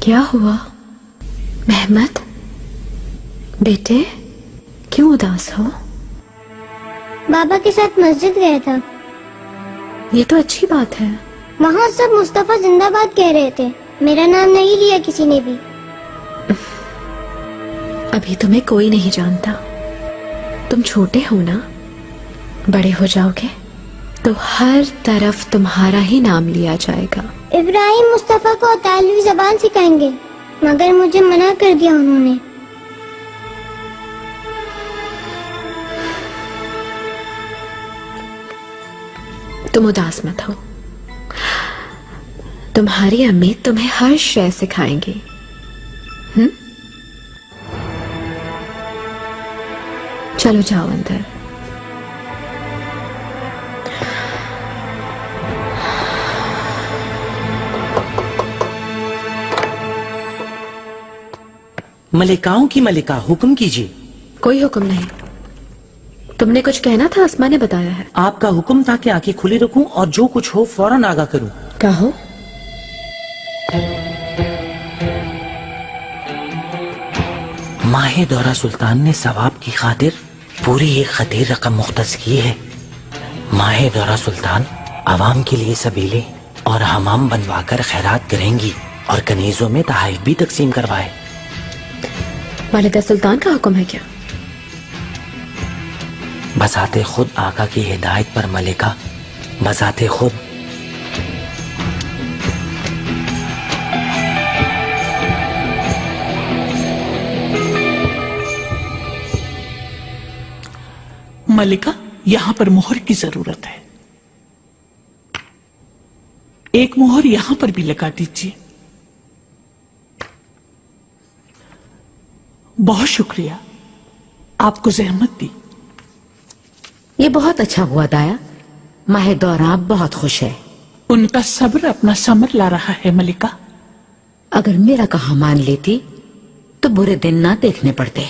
क्या हुआ मेहमद? बेटे क्यों उदास हो? बाबा के साथ मस्जिद गया था। ये तो अच्छी बात है। वहाँ सब मुस्तफा जिंदाबाद कह रहे थे। मेरा नाम नहीं लिया किसी ने भी। अभी तुम्हें कोई नहीं जानता। तुम छोटे हो ना, बड़े हो जाओगे तो हर तरफ तुम्हारा ही नाम लिया जाएगा। इब्राहिम मुस्तफा को इतालवी जबान सिखाएंगे, मगर मुझे मना कर दिया उन्होंने। तुम उदास मत हो, तुम्हारी अम्मी तुम्हें हर शय सिखाएंगी। चलो जाओ अंदर। मलिकाओं की मलिका, हुक्म कीजिए। कोई हुक्म नहीं। तुमने कुछ कहना था, अस्मा ने बताया है। आपका हुक्म था कि आंखें खुली रखूं और जो कुछ हो फौरन आगाह करूं। कहो। माहे दौरा सुल्तान ने सवाब की खातिर पूरी एक खतीर रकम मुख्तस की है। माहे दौरा सुल्तान आवाम के लिए सबीले और हमाम बनवाकर खैरात करेंगी और कनीजों में तहाइफ भी तकसीम करवाए। वालिदा सुल्तान का हुक्म है क्या? बजाते खुद आका की हिदायत पर मलिका, बजाते खुद। मलिका, यहाँ पर मोहर की जरूरत है। एक मोहर यहाँ पर भी लगा दीजिए। बहुत शुक्रिया, आपको जहमत दी। ये बहुत अच्छा हुआ दाया। माहे दौरा बहुत खुश है। उनका सब्र अपना समर ला रहा है मलिका। अगर मेरा कहा मान लेती तो बुरे दिन ना देखने पड़ते।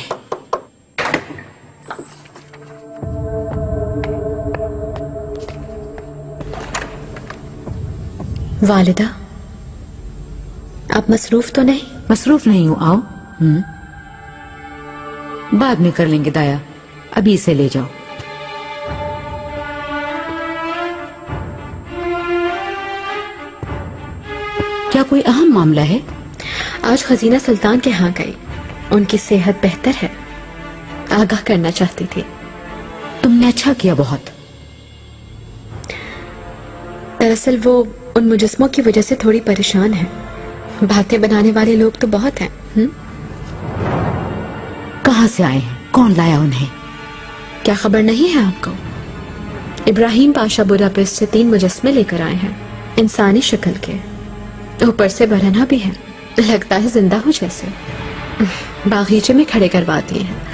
वालिदा, आप मसरूफ तो नहीं? मसरूफ नहीं हूँ, आओ। बाद में कर लेंगे दाया, अभी इसे ले जाओ। क्या कोई अहम मामला है? आज खजीना सुल्तान के यहाँ गई। उनकी सेहत बेहतर है, आगाह करना चाहती थी। तुमने अच्छा किया बहुत। दरअसल वो उन मुजस्मों की वजह से थोड़ी परेशान है। बातें बनाने वाले लोग तो बहुत हैं। कहाँ से आए हैं? कौन लाया उन्हें? क्या खबर नहीं है आपको? इब्राहिम पाशा बुडापेस्ट से 3 मुजस्मे लेकर आए हैं, इंसानी शक्ल के, ऊपर से बरहना भी है। लगता है जिंदा हो जैसे। बागीचे में खड़े करवा दिए हैं।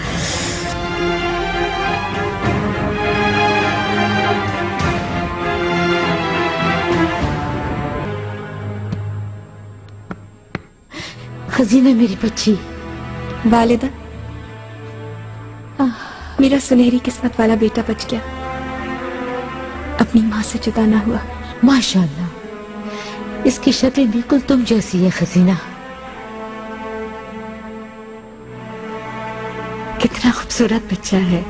खजीना मेरी बच्ची। वालिदा, मेरा सुनहरी किस्मत वाला बेटा बच गया, अपनी माँ से जुदा ना हुआ। माशाअल्लाह, इसकी शक्ल बिल्कुल तुम जैसी है खजीना। कितना खूबसूरत बच्चा है।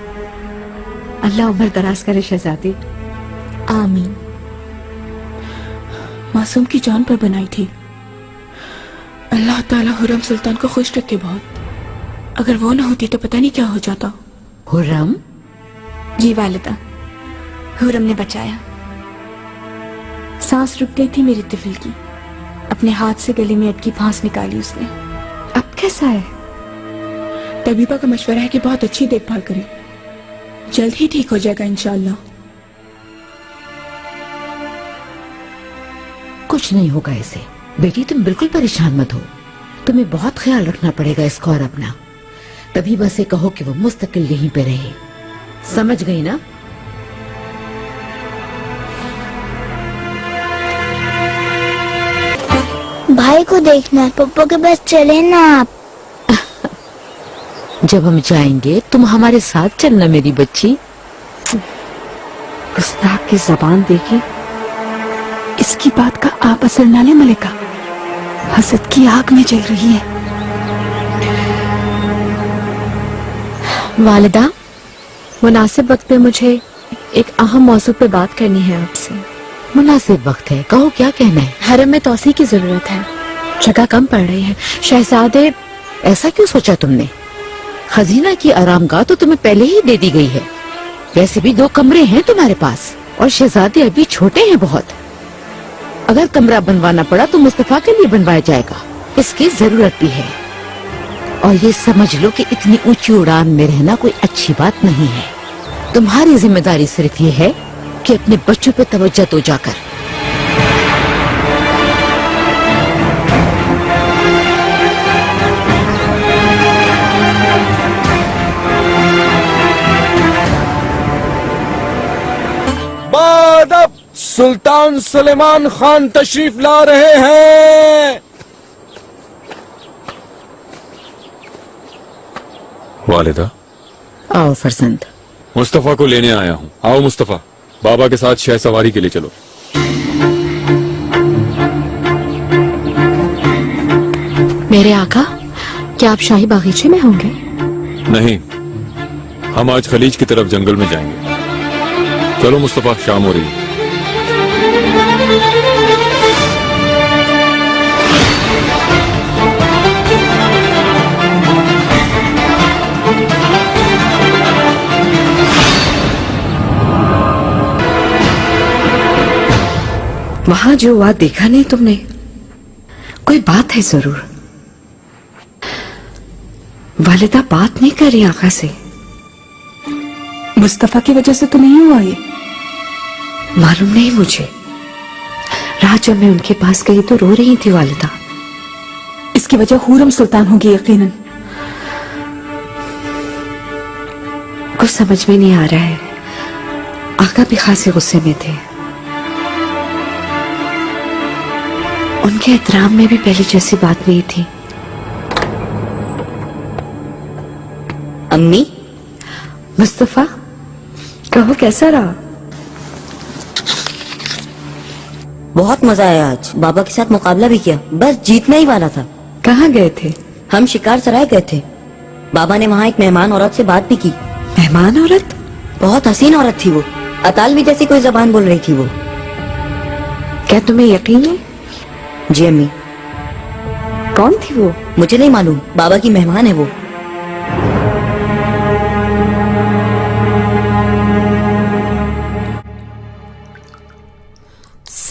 अल्लाह उम्र दराज करे शहजादी। आमीन। मासूम की जान पर बनाई थी। अल्लाह ताला हुर्रम सुल्तान को खुश रखे बहुत। अगर वो ना होती तो पता नहीं क्या हो जाता। हुर्रम? जी वालिदा, हुर्रम ने बचाया। सांस रुक गई थी मेरी तिफिल की। अपने हाथ से गले में अटकी फांस निकाली उसने। अब कैसा है? तबीबा का मशवरा है कि बहुत अच्छी देखभाल करें, जल्द ही ठीक हो जाएगा इंशाअल्लाह। कुछ नहीं होगा इसे। बेटी तुम बिल्कुल परेशान मत हो। तुम्हें बहुत ख्याल रखना पड़ेगा इसका और अपना। तभी बस ये कहो कि वो मुस्तकिल यहीं पे रहे। समझ गई ना? भाई को देखना है, पप्पा के पास चले ना आप। जब हम जाएंगे तुम हमारे साथ चलना मेरी बच्ची। गुस्ताख की जबान देखी, इसकी बात का आप असर ना ले मलिका। हसद की आग में जल रही है। वालिदा, मुनासिब वक्त पे मुझे एक अहम मौजू पे बात करनी है आपसे। मुनासिब वक्त है, कहो क्या कहना है। हरम में तौसी की जरूरत है, जगह कम पड़ रही है। शहजादे, ऐसा क्यों सोचा तुमने? खजीना की आरामगाह तो तुम्हें पहले ही दे दी गई है। वैसे भी 2 कमरे हैं तुम्हारे पास और शहजादे अभी छोटे हैं बहुत। अगर कमरा बनवाना पड़ा तो मुस्तफा के लिए बनवाया जाएगा, इसकी जरूरत भी है। और ये समझ लो कि इतनी ऊंची उड़ान में रहना कोई अच्छी बात नहीं है। तुम्हारी जिम्मेदारी सिर्फ ये है कि अपने बच्चों पे तवज्जो दो जाकर। बादब सुल्तान सुलेमान खान तशरीफ ला रहे हैं। वालिदा, आओ फरजंद। मुस्तफा को लेने आया हूँ। आओ मुस्तफा, बाबा के साथ शह सवारी के लिए चलो। मेरे आका, क्या आप शाही बागीचे में होंगे? नहीं, हम आज खलीज की तरफ जंगल में जाएंगे। चलो मुस्तफा, शाम हो रही है। वहां जो हुआ देखा नहीं तुमने? कोई बात है जरूर। वालिदा बात नहीं कर रही आका से। मुस्तफा की वजह से तो नहीं हुआ ये? मालूम नहीं मुझे। रात जब मैं उनके पास गई तो रो रही थी वालिदा। इसकी वजह हुरम सुल्तान होगी यकीनन। कुछ समझ में नहीं आ रहा है। आका भी खासे गुस्से में थे। उनके एहतराम में भी पहले जैसी बात नहीं थी। अम्मी, मुस्तफा, कहो कैसा रहा? बहुत मजा आया आज। बाबा के साथ मुकाबला भी किया, बस जीतना ही वाला था। कहाँ गए थे? हम शिकार सराय गए थे। बाबा ने वहाँ एक मेहमान औरत से बात भी की। मेहमान औरत? बहुत हसीन औरत थी वो। अतालवी जैसी कोई जबान बोल रही थी वो। क्या तुम्हें यकीन है? जी अम्मी। कौन थी वो? मुझे नहीं मालूम, बाबा की मेहमान है वो।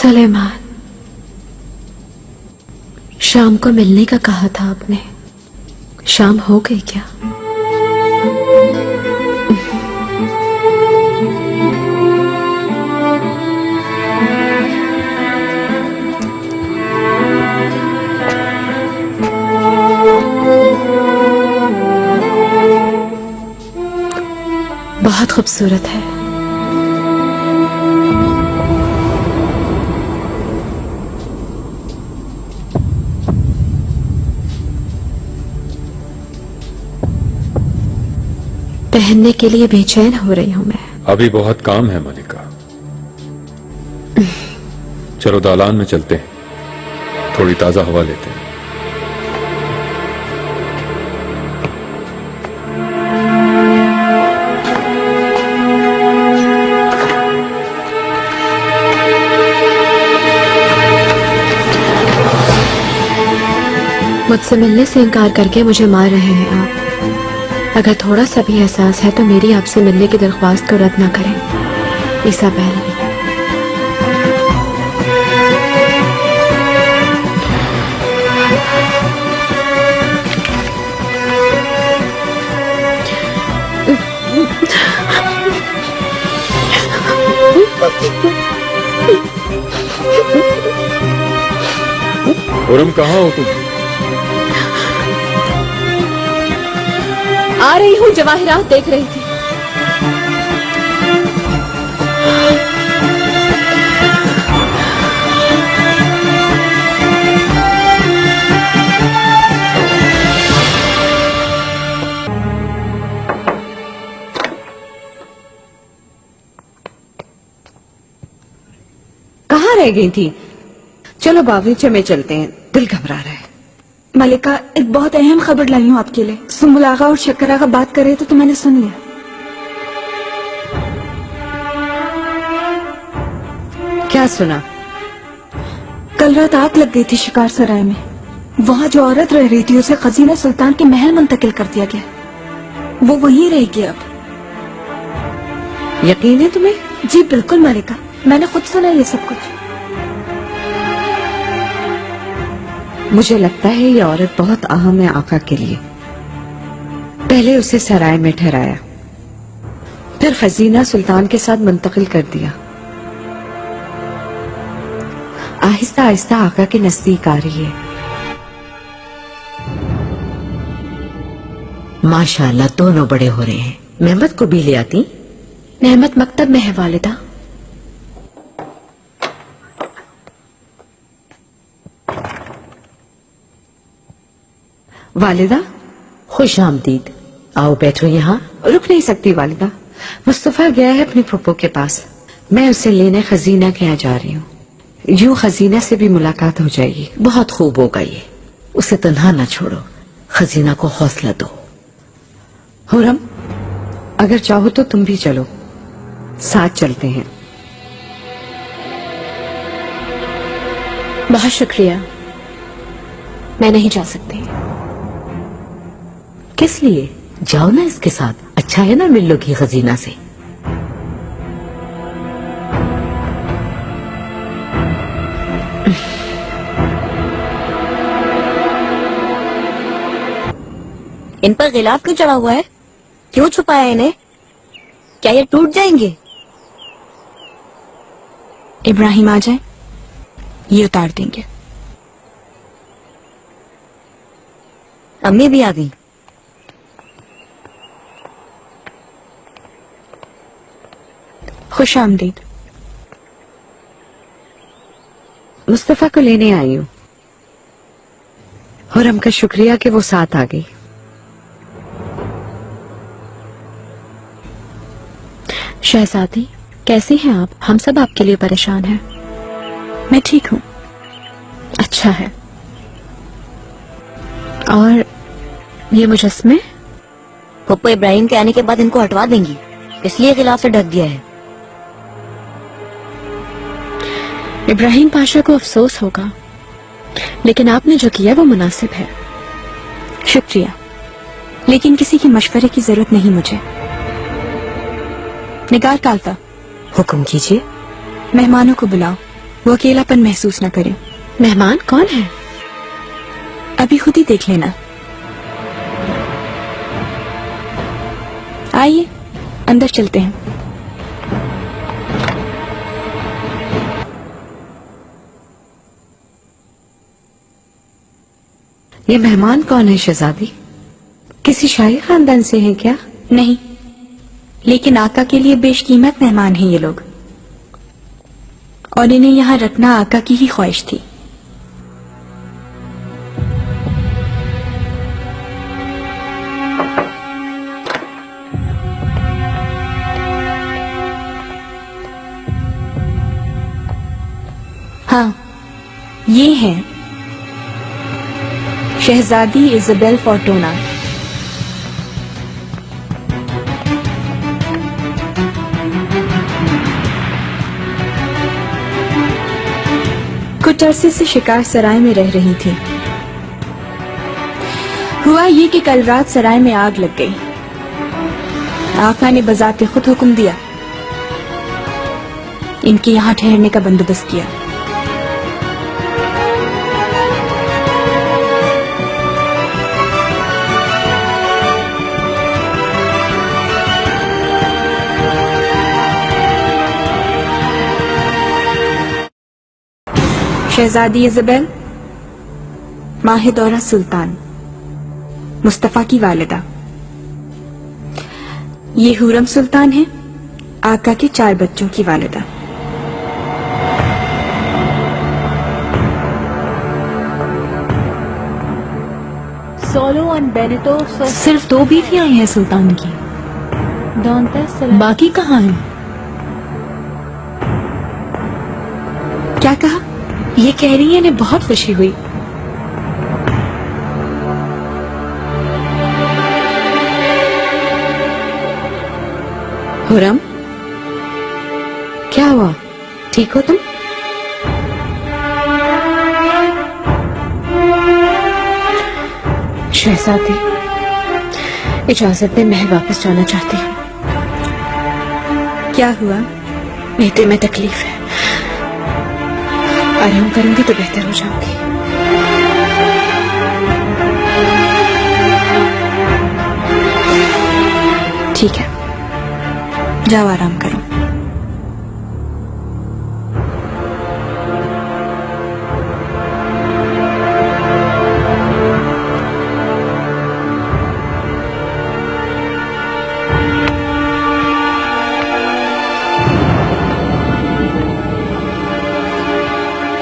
सुलेमान, शाम को मिलने का कहा था आपने, शाम हो गई क्या? बहुत खूबसूरत है। पहनने के लिए बेचैन हो रही हूं मैं। अभी बहुत काम है मलिका। चलो दालान में चलते हैं, थोड़ी ताजा हवा लेते हैं। मुझसे मिलने से इनकार करके मुझे मार रहे हैं आप। अगर थोड़ा सा भी एहसास है तो मेरी आपसे मिलने की दरख्वास्त को रद्द ना करें, इसाबेल। खुरम, कहाँ हो तुम? आ रही हूँ, जवाहिरात देख रही थी। कहाँ रह गई थी? चलो बागीचे में चलते हैं, दिल घबरा रहा है। मलिका, एक बहुत अहम खबर लाई हूँ आपके लिए। सुम्बुल आगा और शक्कर आगा बात कर रहे थे तो मैंने सुन लिया। क्या सुना? कल रात आग लग गई थी शिकार सराय में। वहाँ जो औरत रह रही थी उसे खजीना सुल्तान के महल मुंतकिल कर दिया गया। वो वहीं रहेगी अब। यकीन है तुम्हें? जी बिल्कुल मलिका, मैंने खुद सुना ये सब कुछ। मुझे लगता है ये औरत बहुत अहम है आका के लिए। पहले उसे सराय में ठहराया, फिर खजीना सुल्तान के साथ मुंतकिल कर दिया। आहिस्ता आहिस्ता आका के नजदीक आ रही है। माशाल्लाह, दोनों बड़े हो रहे हैं। मेहमत को भी ले आती। नेहमत मकतब में है वालिदा। वालिदा, खुश आमदीद। आओ बैठो यहाँ। रुक नहीं सकती वालिदा, मुस्तफा गया है अपनी फुप्पो के पास। मैं उसे लेने खजीना के यहाँ जा रही हूँ। यूं खजीना से भी मुलाकात हो जाएगी। बहुत खूब होगा ये। उसे तन्हा न छोड़ो, खजीना को हौसला दो। हुरम, अगर चाहो तो तुम भी चलो, साथ चलते हैं। बहुत शुक्रिया, मैं नहीं जा सकती। किस लिए? जाओ ना इसके साथ, अच्छा है ना, मिल लोगी खजीना से। इन पर गिलाफ क्यों चढ़ा हुआ है? क्यों छुपाया इन्हें? क्या ये टूट जाएंगे? इब्राहिम आ जाए, ये उतार देंगे। अम्मी भी आ गई। खुश आमदीद। मुस्तफा को लेने आई हूँ। हुरम का शुक्रिया कि वो साथ आ गई। शहजादी, कैसी हैं आप? हम सब आपके लिए परेशान हैं। मैं ठीक हूँ। अच्छा है। और ये मुजस्मे? पप्पू इब्राहिम के आने के बाद इनको हटवा देंगी, इसलिए गिलाफ से ढक दिया है। इब्राहिम पाशा को अफसोस होगा, लेकिन आपने जो किया वो मुनासिब है। शुक्रिया, लेकिन किसी की मशवरे की जरूरत नहीं मुझे। निगार कालता, हुक्म कीजिए। मेहमानों को बुलाओ, वो अकेलापन महसूस न करें। मेहमान कौन है? अभी खुद ही देख लेना। आइए अंदर चलते हैं। ये मेहमान कौन है शहजादी? किसी शाही खानदान से हैं क्या? नहीं, लेकिन आका के लिए बेशकीमत मेहमान हैं ये लोग, और इन्हें यहाँ रखना आका की ही ख्वाहिश थी। हाँ, ये हैं शहजादी इज़ाबेल फोर्टूना। कुछ अरसे से शिकार सराय में रह रही थी। हुआ ये कि कल रात सराय में आग लग गई। आका ने बजाते खुद हुक्म दिया, इनके यहाँ ठहरने का बंदोबस्त किया। शहजादी इज़ाबेल माहिदौरा सुल्तान, मुस्तफा की वालिदा। ये हुरम सुल्तान है, आका के 4 बच्चों की वालिदा। सोलो और बेनेटो सिर्फ 2 बीवियां हैं सुल्तान की, बाकी कहाँ हैं? क्या कहा? ये कह रही है इन्हें बहुत खुशी हुई। हुरम, क्या हुआ? ठीक हो तुम? शहजादी, इजाजत दे, मैं वापस जाना चाहती हूँ। क्या हुआ? मीते में तकलीफ है, आराम करूंगी तो बेहतर हो जाऊंगी। ठीक है, जाओ आराम करो।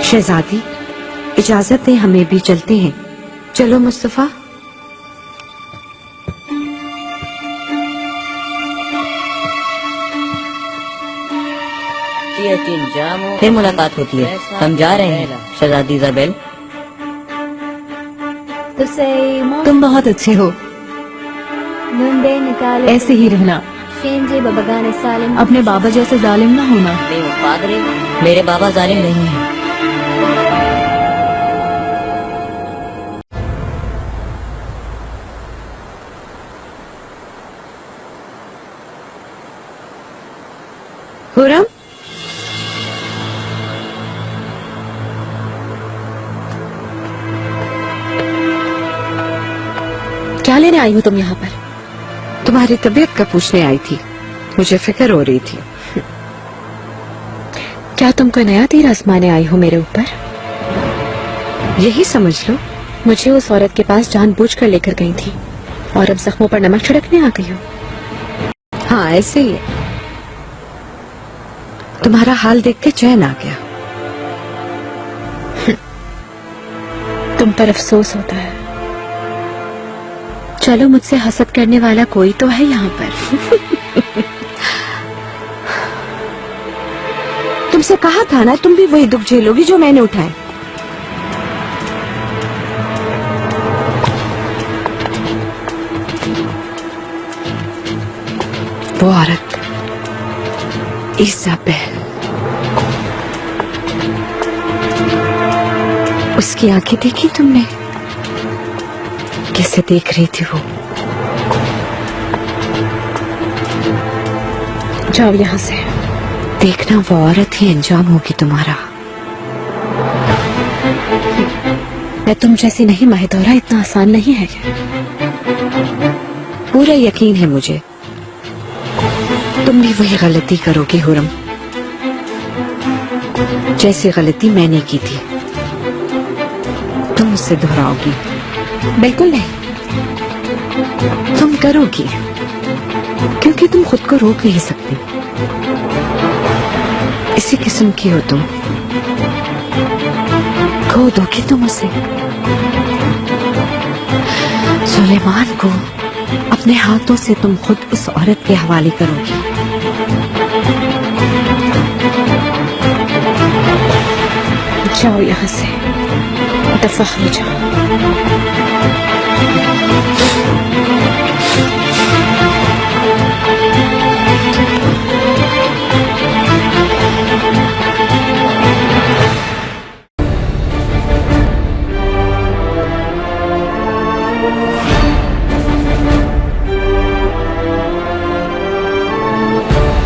शहजादी, इजाजत दे, हमें भी चलते हैं। चलो मुस्तफा। फिर मुलाकात होती है। हम जा रहे हैं शहजादी इज़ाबेल। तुम बहुत अच्छे हो, ऐसे ही रहना। अपने बाबा जैसे जालिम ना होना। मेरे बाबा जालिम नहीं हैं। हुरम, क्या लेने आई हो तुम यहाँ पर? तुम्हारी तबीयत का पूछने आई थी, मुझे फिक्र हो रही थी। क्या तुम कोई नया तीर आजमाने आई हो मेरे ऊपर? यही समझ लो। मुझे उस औरत के पास जानबूझकर लेकर गई थी और अब जख्मों पर नमक छिड़कने आ गई हो। हाँ, ऐसे ही है। तुम्हारा हाल देख के चैन आ गया। तुम पर अफसोस होता है। चलो, मुझसे हसद करने वाला कोई तो है यहाँ पर। तुमसे कहा था ना, तुम भी वही दुख झेलोगी जो मैंने उठाए। वो औरत इज़ाबेल, उसकी आंखें देखी तुमने? कैसे देख रही थी वो? जाओ यहाँ से। देखना, वो औरत ही अंजाम होगी तुम्हारा। मैं तुम जैसी नहीं महदौरा, इतना आसान नहीं है ये। पूरा यकीन है मुझे तुम भी वही गलती करोगी हुरम, जैसी गलती मैंने की थी तुम उससे दोहराओगी। बिल्कुल नहीं। तुम करोगी क्योंकि तुम खुद को रोक नहीं सकती। इसी किस्म की हो तुम, खो दोगी तुम उसे। सुलेमान को अपने हाथों से तुम खुद उस औरत के हवाले करोगी। जाओ यहाँ से, दफा हो जाओ।